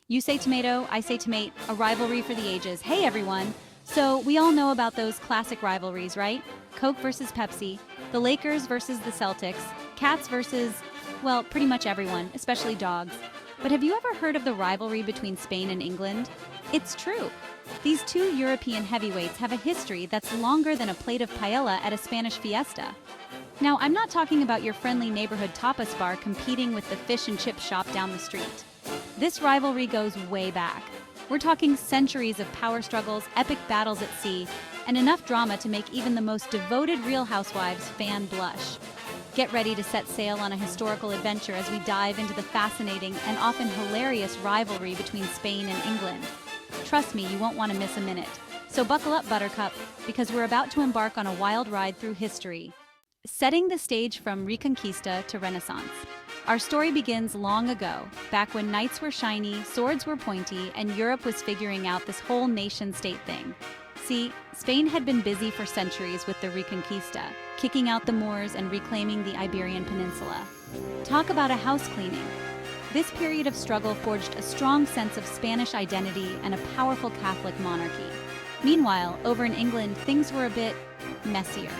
You say tomato, I say tomate, a rivalry for the ages. Hey everyone! So, we all know about those classic rivalries, right? Coke versus Pepsi, the Lakers versus the Celtics, cats versus, well, pretty much everyone, especially dogs. But have you ever heard of the rivalry between Spain and England? It's true. These two European heavyweights have a history that's longer than a plate of paella at a Spanish fiesta. Now, I'm not talking about your friendly neighborhood tapas bar competing with the fish and chip shop down the street. This rivalry goes way back. We're talking centuries of power struggles, epic battles at sea, and enough drama to make even the most devoted Real Housewives fan blush. Get ready to set sail on a historical adventure as we dive into the fascinating and often hilarious rivalry between Spain and England. Trust me, you won't want to miss a minute. So buckle up, Buttercup, because we're about to embark on a wild ride through history. Setting the stage from Reconquista to Renaissance. Our story begins long ago, back when knights were shiny, swords were pointy, and Europe was figuring out this whole nation-state thing. See, Spain had been busy for centuries with the Reconquista, kicking out the Moors and reclaiming the Iberian Peninsula. Talk about a house cleaning. This period of struggle forged a strong sense of Spanish identity and a powerful Catholic monarchy. Meanwhile, over in England, things were a bit messier.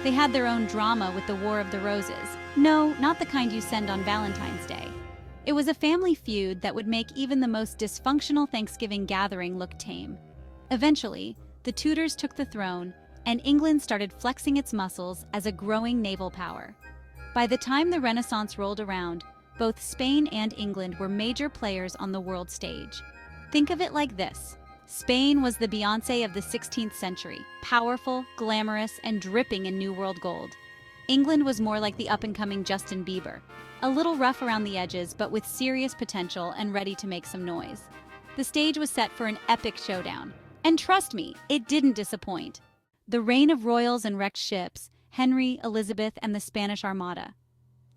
They had their own drama with the War of the Roses. No, not the kind you send on Valentine's Day. It was a family feud that would make even the most dysfunctional Thanksgiving gathering look tame. Eventually, the Tudors took the throne, and England started flexing its muscles as a growing naval power. By the time the Renaissance rolled around, both Spain and England were major players on the world stage. Think of it like this. Spain was the Beyoncé of the 16th century, powerful, glamorous, and dripping in New World gold. England was more like the up-and-coming Justin Bieber, a little rough around the edges but with serious potential and ready to make some noise. The stage was set for an epic showdown. And trust me, it didn't disappoint. The reign of royals and wrecked ships, Henry, Elizabeth, and the Spanish Armada.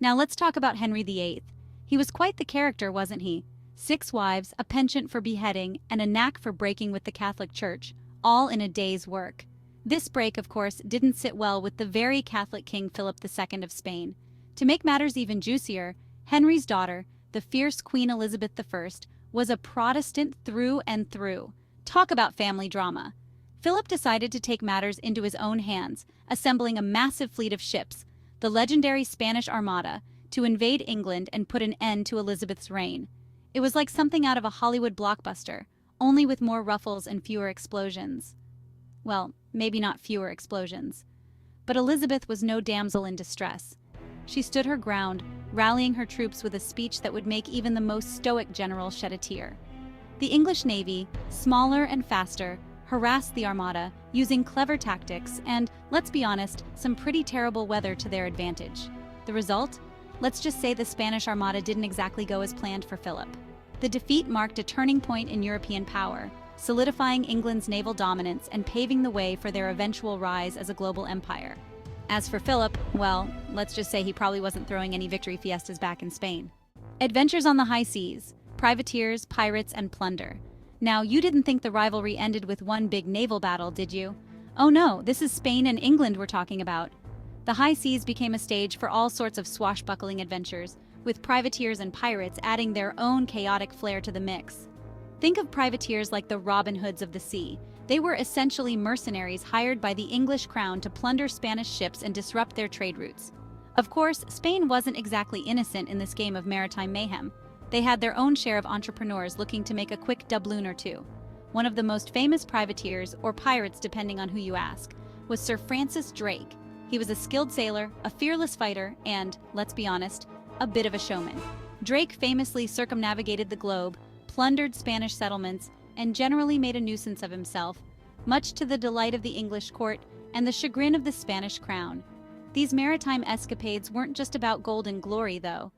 Now let's talk about Henry VIII. He was quite the character, wasn't he? 6 wives, a penchant for beheading, and a knack for breaking with the Catholic Church, all in a day's work. This break, of course, didn't sit well with the very Catholic King Philip II of Spain. To make matters even juicier, Henry's daughter, the fierce Queen Elizabeth I, was a Protestant through and through. Talk about family drama. Philip decided to take matters into his own hands, assembling a massive fleet of ships, the legendary Spanish Armada, to invade England and put an end to Elizabeth's reign. It was like something out of a Hollywood blockbuster, only with more ruffles and fewer explosions. Well, maybe not fewer explosions. But Elizabeth was no damsel in distress. She stood her ground, rallying her troops with a speech that would make even the most stoic general shed a tear. The English Navy, smaller and faster, harassed the Armada, using clever tactics and, let's be honest, some pretty terrible weather to their advantage. The result? Let's just say the Spanish Armada didn't exactly go as planned for Philip. The defeat marked a turning point in European power, solidifying England's naval dominance and paving the way for their eventual rise as a global empire. As for Philip, well, let's just say he probably wasn't throwing any victory fiestas back in Spain. Adventures on the high seas, privateers, pirates, and plunder. Now, you didn't think the rivalry ended with one big naval battle, did you? Oh no, this is Spain and England we're talking about. The high seas became a stage for all sorts of swashbuckling adventures, with privateers and pirates adding their own chaotic flair to the mix. Think of privateers like the Robin Hoods of the sea. They were essentially mercenaries hired by the English crown to plunder Spanish ships and disrupt their trade routes. Of course, Spain wasn't exactly innocent in this game of maritime mayhem. They had their own share of entrepreneurs looking to make a quick doubloon or two. One of the most famous privateers, or pirates depending on who you ask, was Sir Francis Drake. He was a skilled sailor, a fearless fighter, and, let's be honest, a bit of a showman. Drake famously circumnavigated the globe, plundered Spanish settlements, and generally made a nuisance of himself, much to the delight of the English court and the chagrin of the Spanish crown. These maritime escapades weren't just about gold and glory, though.